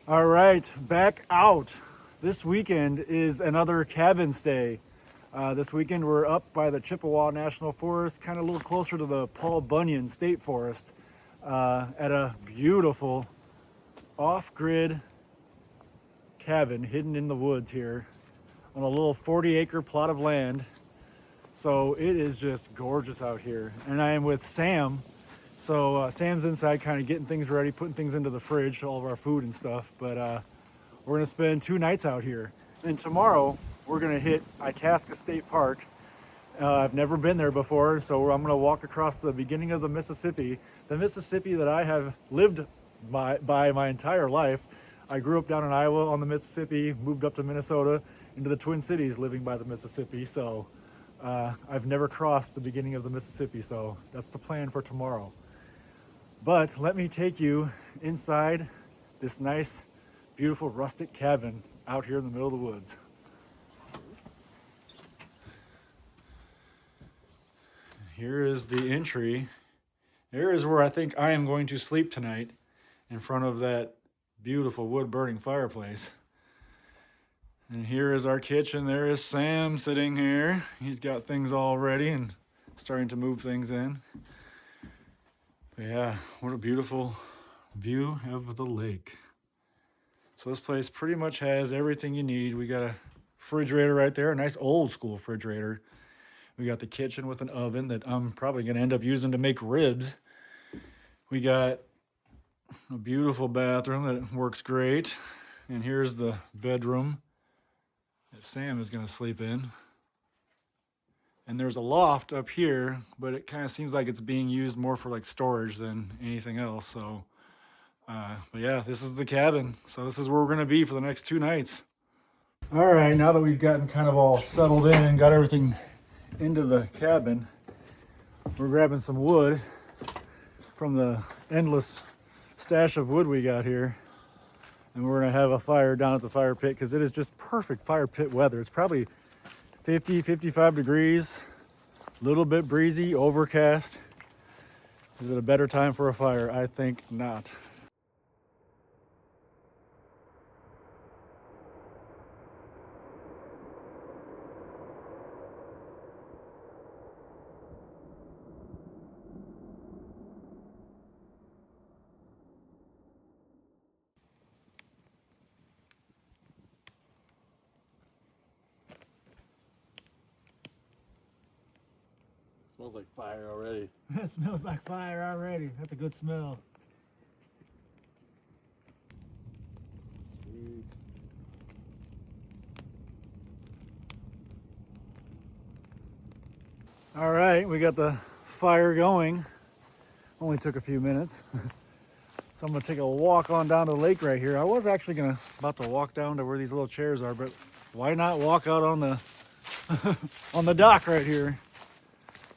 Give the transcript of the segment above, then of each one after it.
All right, back out. This weekend is another cabin stay. This weekend we're up by the Chippewa National Forest, kind of a little closer to the Paul Bunyan State Forest, at a beautiful off-grid cabin hidden in the woods here on a little 40-acre plot of land. So it is just gorgeous out here. And I am with Sam. So Sam's inside kind of getting things ready, putting things into the fridge, all of our food and stuff. But we're gonna spend 2 nights out here. And tomorrow we're gonna hit Itasca State Park. I've never been there before, so I'm gonna walk across the beginning of the Mississippi that I have lived by my entire life. I grew up down in Iowa on the Mississippi, moved up to Minnesota, into the Twin Cities living by the Mississippi. So I've never crossed the beginning of the Mississippi, so that's the plan for tomorrow. But let me take you inside this nice, beautiful rustic cabin out here in the middle of the woods. Here is the entry. Here is where I think I am going to sleep tonight, in front of that beautiful wood burning fireplace. And here is our kitchen. There is Sam sitting here. He's got things all ready and starting to move things in. But yeah, what a beautiful view of the lake. So this place pretty much has everything you need. We got a refrigerator right there, a nice old school refrigerator. We got the kitchen with an oven that I'm probably gonna end up using to make ribs. We got a beautiful bathroom that works great. And here's the bedroom that Sam is gonna sleep in. And there's a loft up here, but it kind of seems like it's being used more for like storage than anything else. So, but yeah, this is the cabin. So this is where we're gonna be for the next 2 nights. All right, now that we've gotten kind of all settled in and got everything into the cabin, we're grabbing some wood from the endless stash of wood we got here. And we're gonna have a fire down at the fire pit because it is just perfect fire pit weather. It's probably 50, 55 degrees, a little bit breezy, overcast. Is it a better time for a fire? I think not. Smells like fire already. It smells like fire already. That's a good smell. Sweet. All right, we got the fire going. Only took a few minutes. So I'm gonna take a walk on down to the lake right here. I was actually about to walk down to where these little chairs are, but why not walk out on the on the dock right here?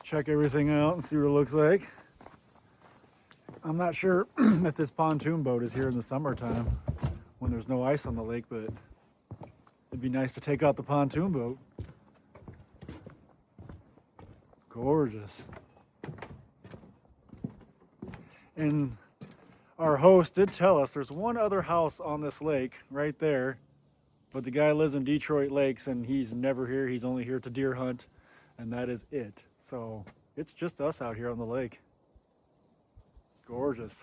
Check everything out and see what it looks like. I'm not sure if this pontoon boat is here in the summertime when there's no ice on the lake, but it'd be nice to take out the pontoon boat. Gorgeous. And our host did tell us there's one other house on this lake right there, but the guy lives in Detroit Lakes and he's never here. He's only here to deer hunt, and that is it. So it's just us out here on the lake. Gorgeous.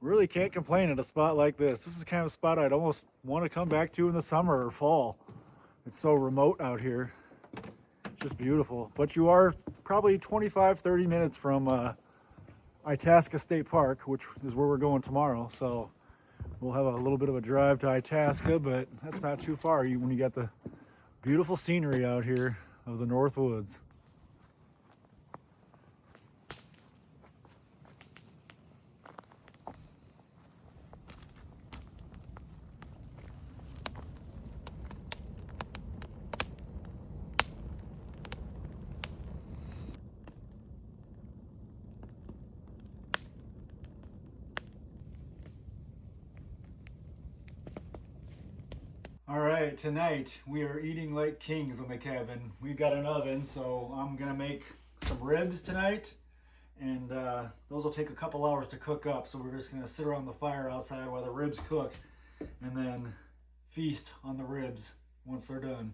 Really can't complain at a spot like this. This is the kind of spot I'd almost want to come back to in the summer or fall. It's so remote out here. It's just beautiful. But you are probably 25, 30 minutes from Itasca State Park, which is where we're going tomorrow. So we'll have a little bit of a drive to Itasca, but that's not too far when you got the beautiful scenery out here of the North Woods. All right, tonight we are eating like kings in the cabin. We've got an oven, so I'm gonna make some ribs tonight and those will take a couple hours to cook up. So we're just gonna sit around the fire outside while the ribs cook, and then feast on the ribs once they're done.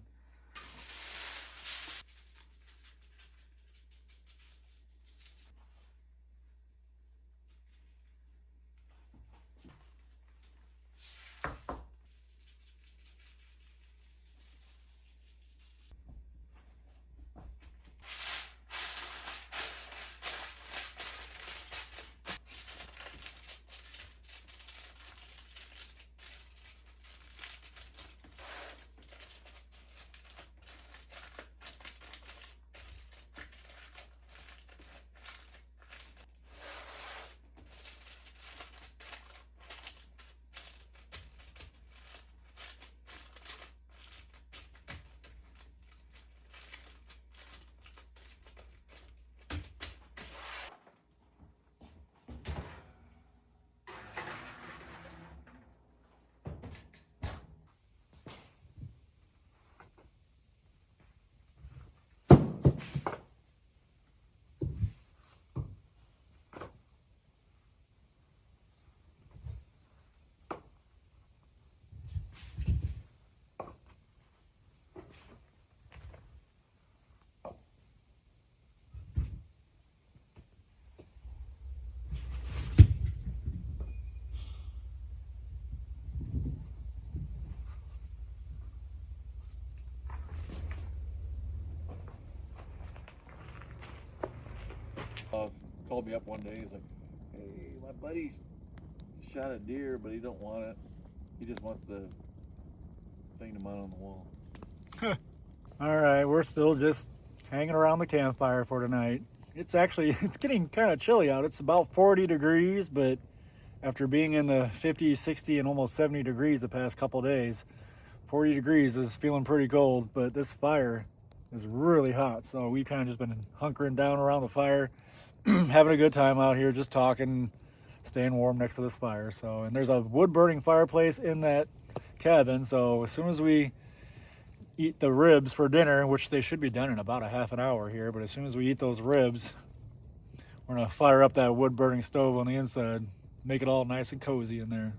Called me up one day. He's like, "Hey, my buddy shot a deer, but he don't want it. He just wants the thing to mount on the wall." All right, we're still just hanging around the campfire for tonight. It's getting kind of chilly out. It's about 40 degrees, but after being in the 50, 60, and almost 70 degrees the past couple days, 40 degrees is feeling pretty cold, but this fire is really hot. So we've kind of just been hunkering down around the fire, having a good time out here, just talking, staying warm next to this fire. So, and there's a wood burning fireplace in that cabin. So as soon as we eat the ribs for dinner, which they should be done in about a half an hour here, but as soon as we eat those ribs, we're gonna fire up that wood burning stove on the inside, make it all nice and cozy in there.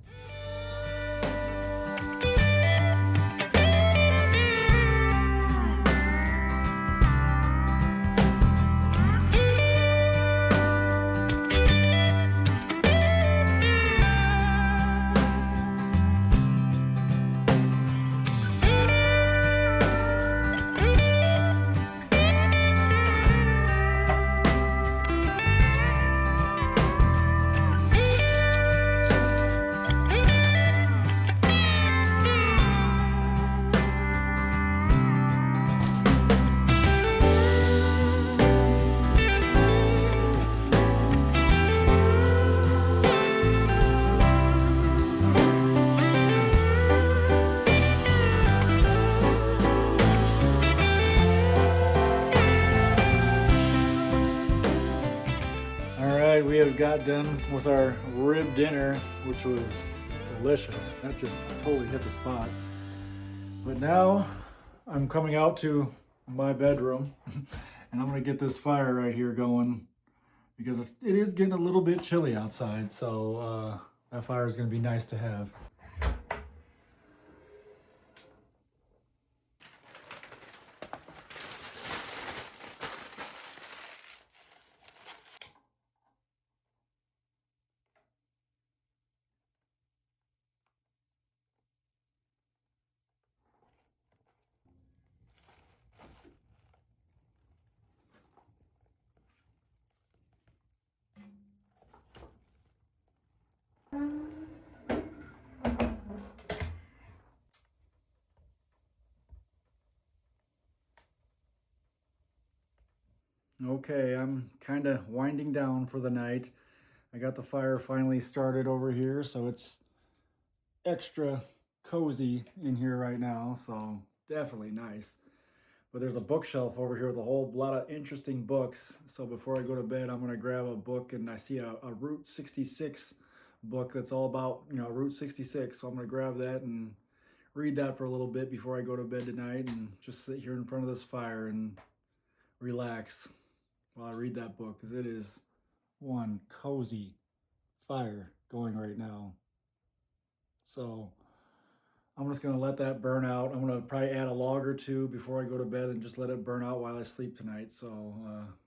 We have got done with our rib dinner, which was delicious. That just totally hit the spot. But now I'm coming out to my bedroom and I'm gonna get this fire right here going because it is getting a little bit chilly outside. So that fire is gonna be nice to have. Okay, I'm kind of winding down for the night. I got the fire finally started over here, so it's extra cozy in here right now, so definitely nice. But there's a bookshelf over here with a whole lot of interesting books. So before I go to bed, I'm gonna grab a book, and I see a Route 66 book that's all about, Route 66. So I'm gonna grab that and read that for a little bit before I go to bed tonight, and just sit here in front of this fire and relax while I read that book, because it is one cozy fire going right now. So I'm just gonna let that burn out. I'm gonna probably add a log or two before I go to bed and just let it burn out while I sleep tonight. So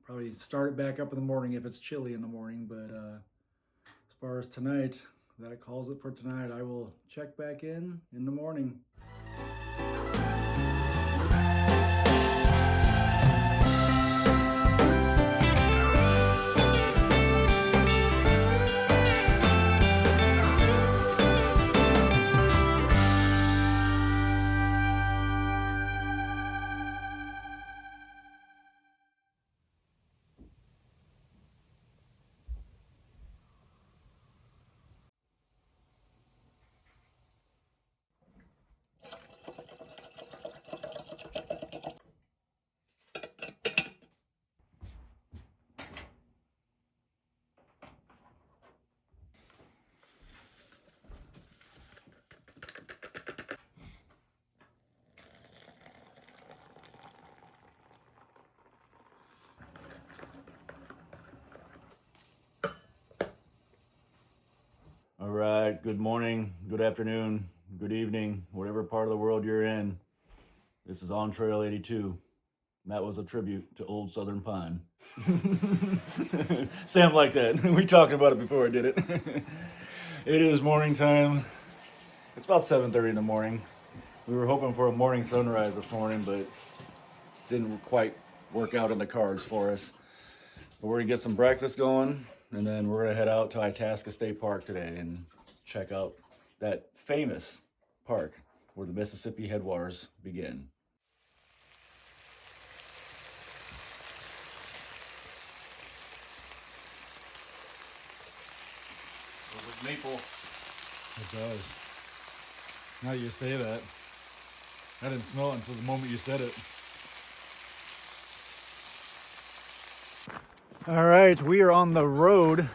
probably start it back up in the morning if it's chilly in the morning. But as far as tonight, that calls it for tonight. I will check back in the morning. All right, good morning, good afternoon, good evening, whatever part of the world you're in. This is On Trail 82. And that was a tribute to Old Southern Pine. Sound like that. We talked about it before I did it. It is morning time. It's about 7:30 in the morning. We were hoping for a morning sunrise this morning, but didn't quite work out in the cards for us. But we're gonna get some breakfast going, and then we're gonna head out to Itasca State Park today and check out that famous park where the Mississippi headwaters begin. Maple. It does. Now that you say that, I didn't smell it until the moment you said it. All right, we are on the road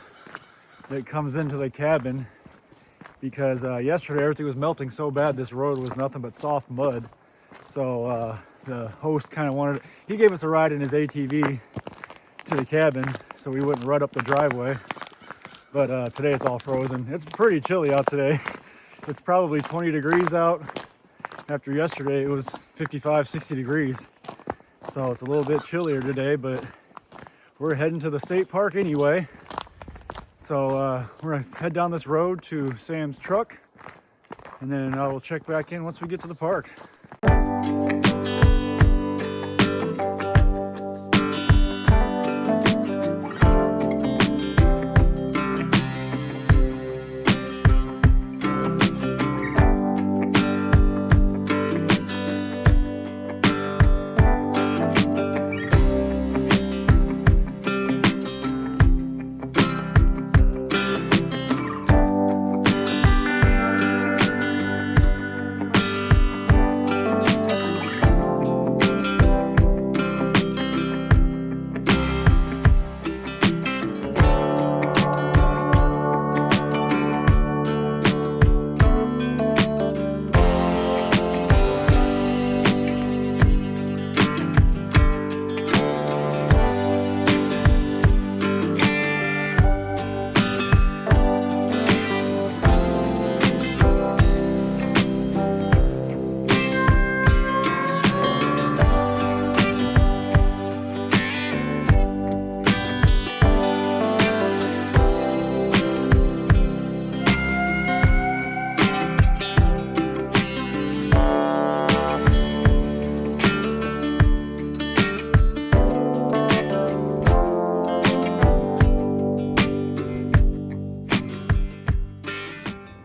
that comes into the cabin because yesterday everything was melting so bad this road was nothing but soft mud. So the host kind of wanted, he gave us a ride in his ATV to the cabin so we wouldn't rut up the driveway. But today it's all frozen. It's pretty chilly out today. It's probably 20 degrees out. After yesterday it was 55, 60 degrees. So it's a little bit chillier today, but we're heading to the state park anyway. So we're gonna head down this road to Sam's truck, and then I will check back in once we get to the park.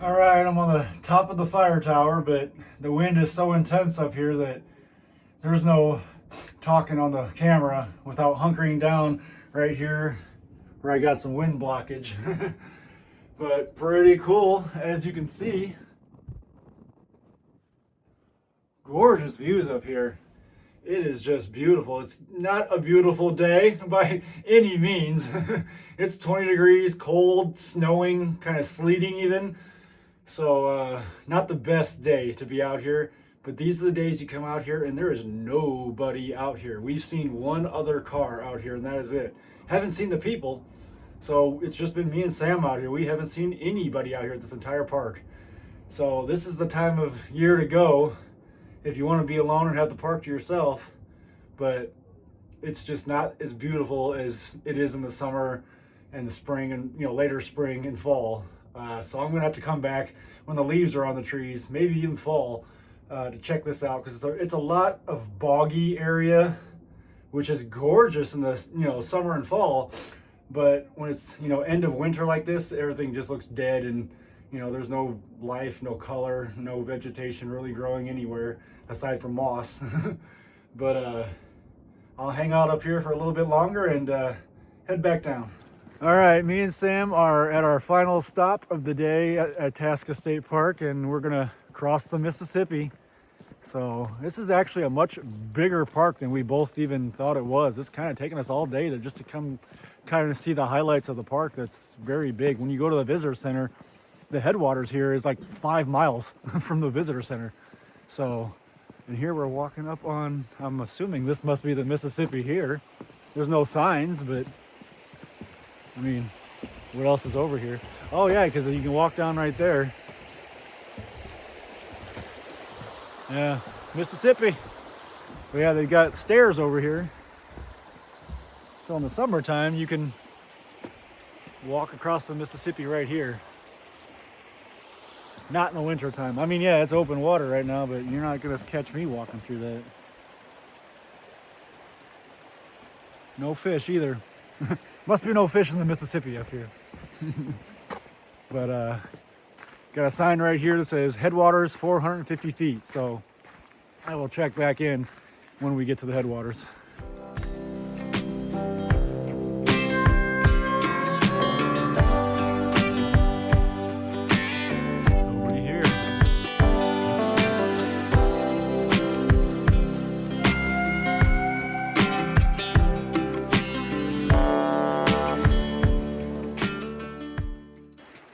All right, I'm on the top of the fire tower, but the wind is so intense up here that there's no talking on the camera without hunkering down right here where I got some wind blockage. But pretty cool, as you can see. Gorgeous views up here. It is just beautiful. It's not a beautiful day by any means. It's 20 degrees, cold, snowing, kind of sleeting even. So not the best day to be out here, but these are the days you come out here and there is nobody out here. We've seen one other car out here and that is it. Haven't seen the people, So it's just been me and Sam out here. We haven't seen anybody out here at this entire park. So this is the time of year to go if you want to be alone and have the park to yourself. But it's just not as beautiful as it is in the summer and the spring and, you know, later spring and fall. So I'm gonna have to come back when the leaves are on the trees, maybe even fall, to check this out, because it's a lot of boggy area, which is gorgeous in the, you know, summer and fall. But when it's, you know, end of winter like this, everything just looks dead, and, you know, there's no life, no color, no vegetation really growing anywhere aside from moss. But I'll hang out up here for a little bit longer and head back down. All right, me and Sam are at our final stop of the day at Itasca State Park, and we're gonna cross the Mississippi. So this is actually a much bigger park than we both even thought it was. It's kind of taken us all day to come kind of see the highlights of the park. That's very big. When you go to the visitor center, the headwaters here is like 5 miles from the visitor center. So, and here we're walking up on, I'm assuming this must be the Mississippi here. There's no signs, but I mean, what else is over here? Oh yeah, because you can walk down right there. Yeah, Mississippi. But yeah, they've got stairs over here. So in the summertime, you can walk across the Mississippi right here. Not in the wintertime. I mean, yeah, it's open water right now, but you're not gonna catch me walking through that. No fish either. Must be no fish in the Mississippi up here. But got a sign right here that says headwaters 450 feet. So I will check back in when we get to the headwaters. Nobody here.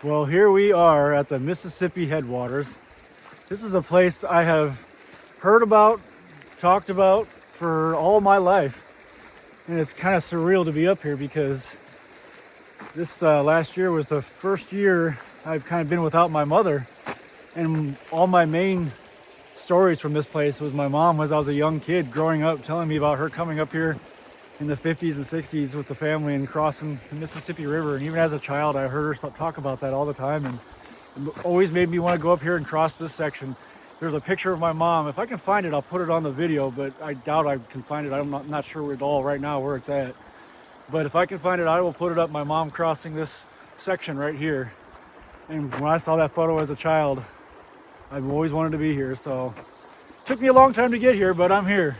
Well, here we are at the Mississippi headwaters. This is a place I have heard about, talked about for all my life. And it's kind of surreal to be up here because this last year was the first year I've kind of been without my mother. And all my main stories from this place was my mom, as I was a young kid growing up, telling me about her coming up here in the 50s and 60s with the family and crossing the Mississippi River. And even as a child, I heard her talk about that all the time, and it always made me want to go up here and cross this section. There's a picture of my mom. If I can find it, I'll put it on the video, but I doubt I can find it. I'm not sure at all right now where it's at. But if I can find it, I will put it up. My mom crossing this section right here. And when I saw that photo as a child, I've always wanted to be here. So it took me a long time to get here, but I'm here.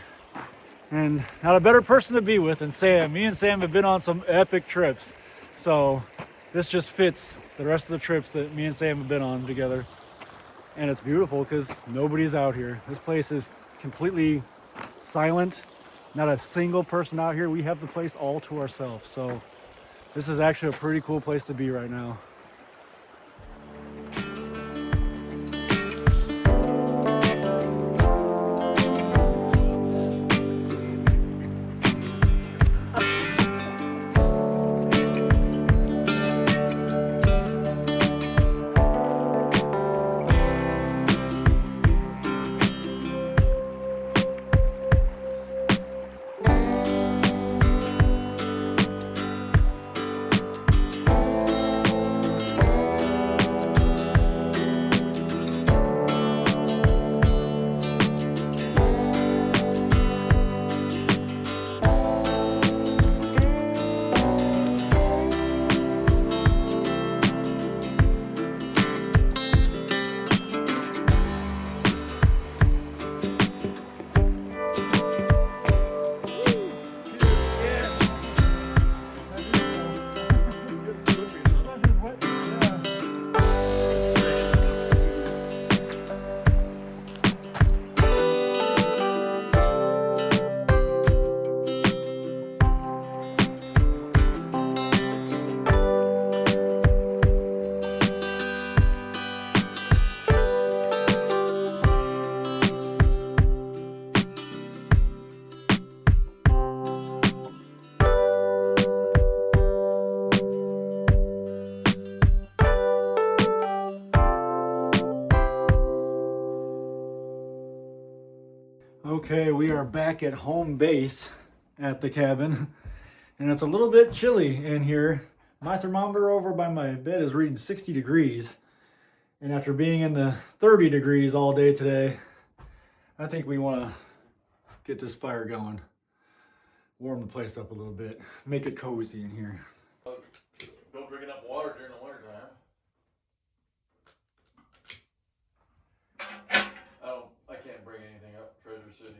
And not a better person to be with than Sam. Me and Sam have been on some epic trips. So this just fits the rest of the trips that me and Sam have been on together. And it's beautiful because nobody's out here. This place is completely silent. Not a single person out here. We have the place all to ourselves. So this is actually a pretty cool place to be right now. Okay, we are back at home base at the cabin, and it's a little bit chilly in here. My thermometer over by my bed is reading 60 degrees, and after being in the 30 degrees all day today, I think we want to get this fire going, warm the place up a little bit, make it cozy in here. Don't drink enough water during the winter time. I can't bring anything up Treasure City.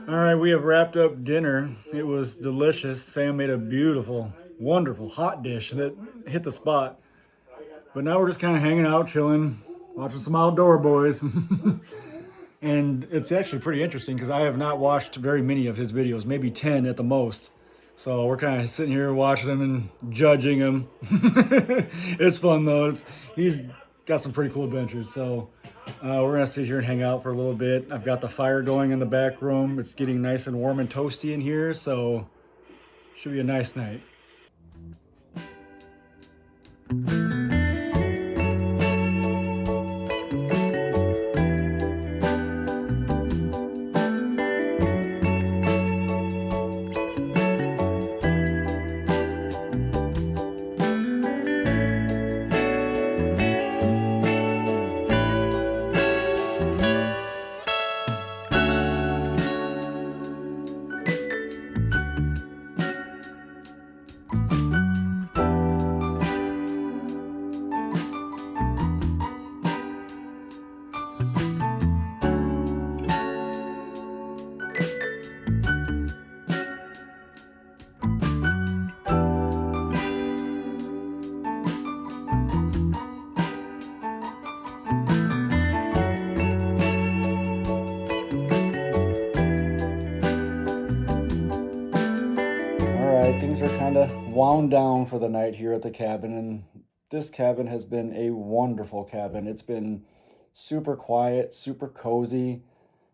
All right, we have wrapped up dinner. It was delicious. Sam made a beautiful, wonderful hot dish that hit the spot. But now we're just kind of hanging out, chilling, watching some outdoor boys. And it's actually pretty interesting because I have not watched very many of his videos, maybe 10 at the most. So we're kind of sitting here watching him and judging him. It's fun though. He's got some pretty cool adventures. So we're gonna sit here and hang out for a little bit. I've got the fire going in the back room. It's getting nice and warm and toasty in here, so should be a nice night. Things are kind of wound down for the night here at the cabin, and this cabin has been a wonderful cabin. It's been super quiet, super cozy,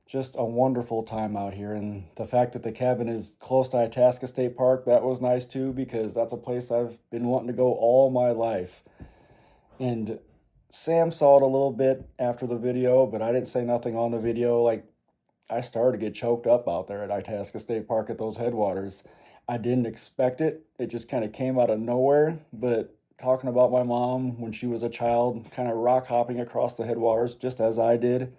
just a wonderful time out here. And the fact that the cabin is close to Itasca State Park, that was nice too, because that's a place I've been wanting to go all my life. And Sam saw it a little bit after the video, but I didn't say nothing on the video. Like, I started to get choked up out there at Itasca State Park at those headwaters. I didn't expect it. It just kind of came out of nowhere. But talking about my mom when she was a child, kind of rock hopping across the headwaters, just as I did,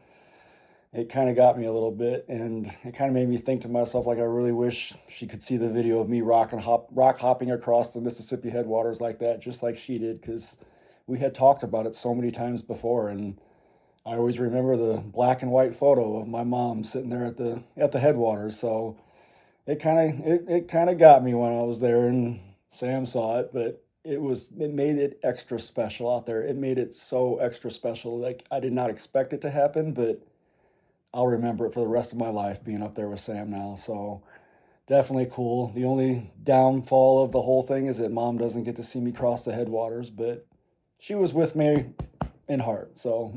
it kind of got me a little bit. And it kind of made me think to myself, like, I really wish she could see the video of me rock hopping across the Mississippi headwaters like that, just like she did, because we had talked about it so many times before. And I always remember the black and white photo of my mom sitting there at the headwaters. So it kind of got me when I was there, and Sam saw it, but it made it extra special out there. It made it so extra special. Like, I did not expect it to happen, but I'll remember it for the rest of my life being up there with Sam now. So definitely cool. The only downfall of the whole thing is that Mom doesn't get to see me cross the headwaters, but she was with me in heart. So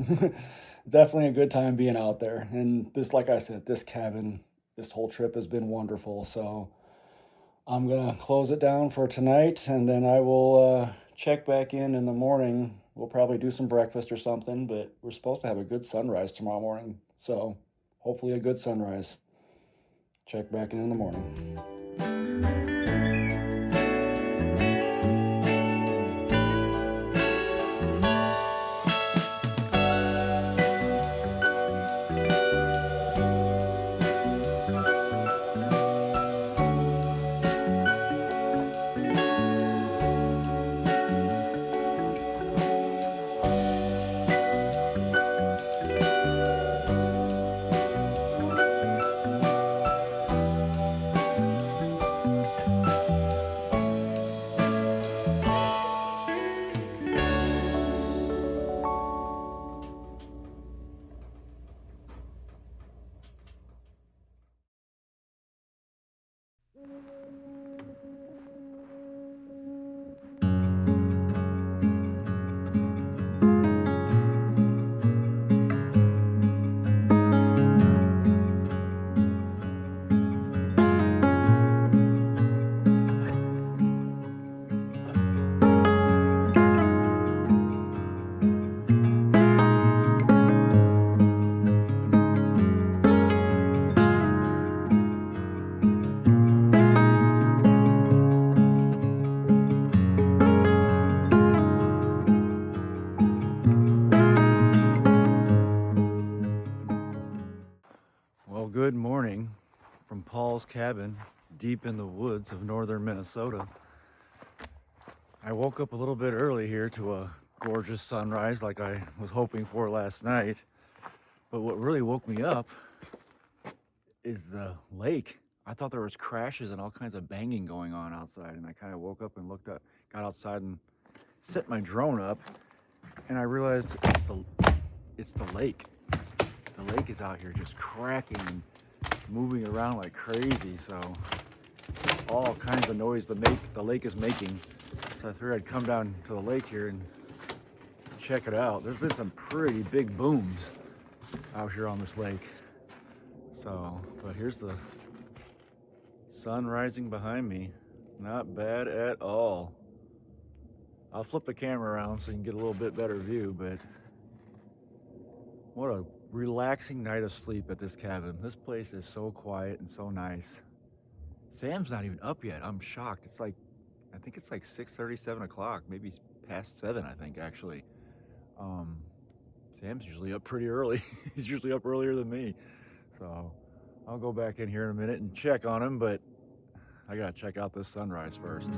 definitely a good time being out there. And this, like I said, this cabin, this whole trip has been wonderful. So I'm going to close it down for tonight, and then I will check back in the morning. We'll probably do some breakfast or something, but we're supposed to have a good sunrise tomorrow morning. So hopefully a good sunrise. Check back in the morning. from Paul's cabin deep in the woods of northern Minnesota. I woke up a little bit early here to a gorgeous sunrise like I was hoping for last night. But what really woke me up is the lake. I thought there was crashes and all kinds of banging going on outside, and I kind of woke up and looked up, got outside and set my drone up, and I realized it's the lake. The lake is out here just cracking and moving around like crazy, so all kinds of noise the lake is making. So I figured I'd come down to the lake here and check it out. There's been some pretty big booms out here on this lake. So, but here's the sun rising behind me. Not bad at all. I'll flip the camera around so you can get a little bit better view, but what a relaxing night of sleep at this cabin. This place is so quiet and so nice. Sam's not even up yet. I'm shocked. I think it's like 6:30, 7 o'clock, maybe past 7, I think, actually. Sam's usually up pretty early. He's usually up earlier than me. So I'll go back in here in a minute and check on him, but I gotta check out this sunrise first.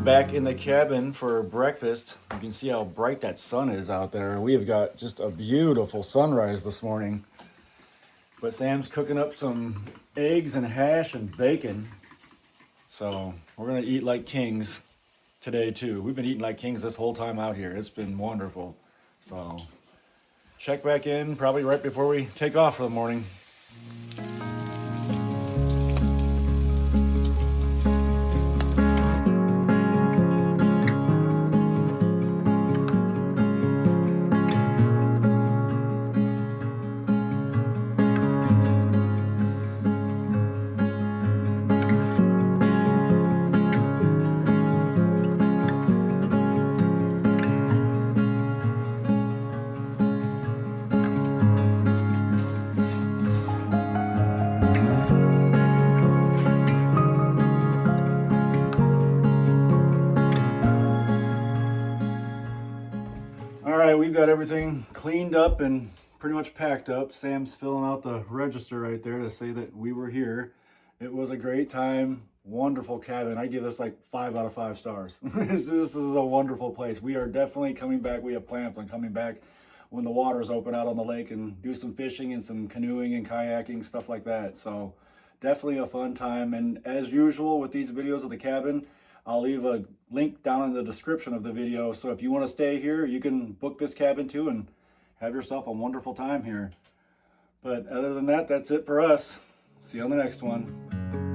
Back in the cabin for breakfast. You can see how bright that sun is out there. We have got just a beautiful sunrise this morning. But Sam's cooking up some eggs and hash and bacon. So we're gonna eat like kings today too. We've been eating like kings this whole time out here. It's been wonderful. So check back in probably right before we take off for the morning. We've got everything cleaned up and pretty much packed up. Sam's filling out the register right there to say that we were here. It was a great time, wonderful cabin. I give this like 5 out of 5 stars. This is a wonderful place. We are definitely coming back. We have plans on coming back when the waters open out on the lake and do some fishing and some canoeing and kayaking, stuff like that. So definitely a fun time. And as usual with these videos of the cabin, I'll leave a link down in the description of the video. So if you want to stay here, you can book this cabin too and have yourself a wonderful time here. But other than that, that's it for us. See you on the next one.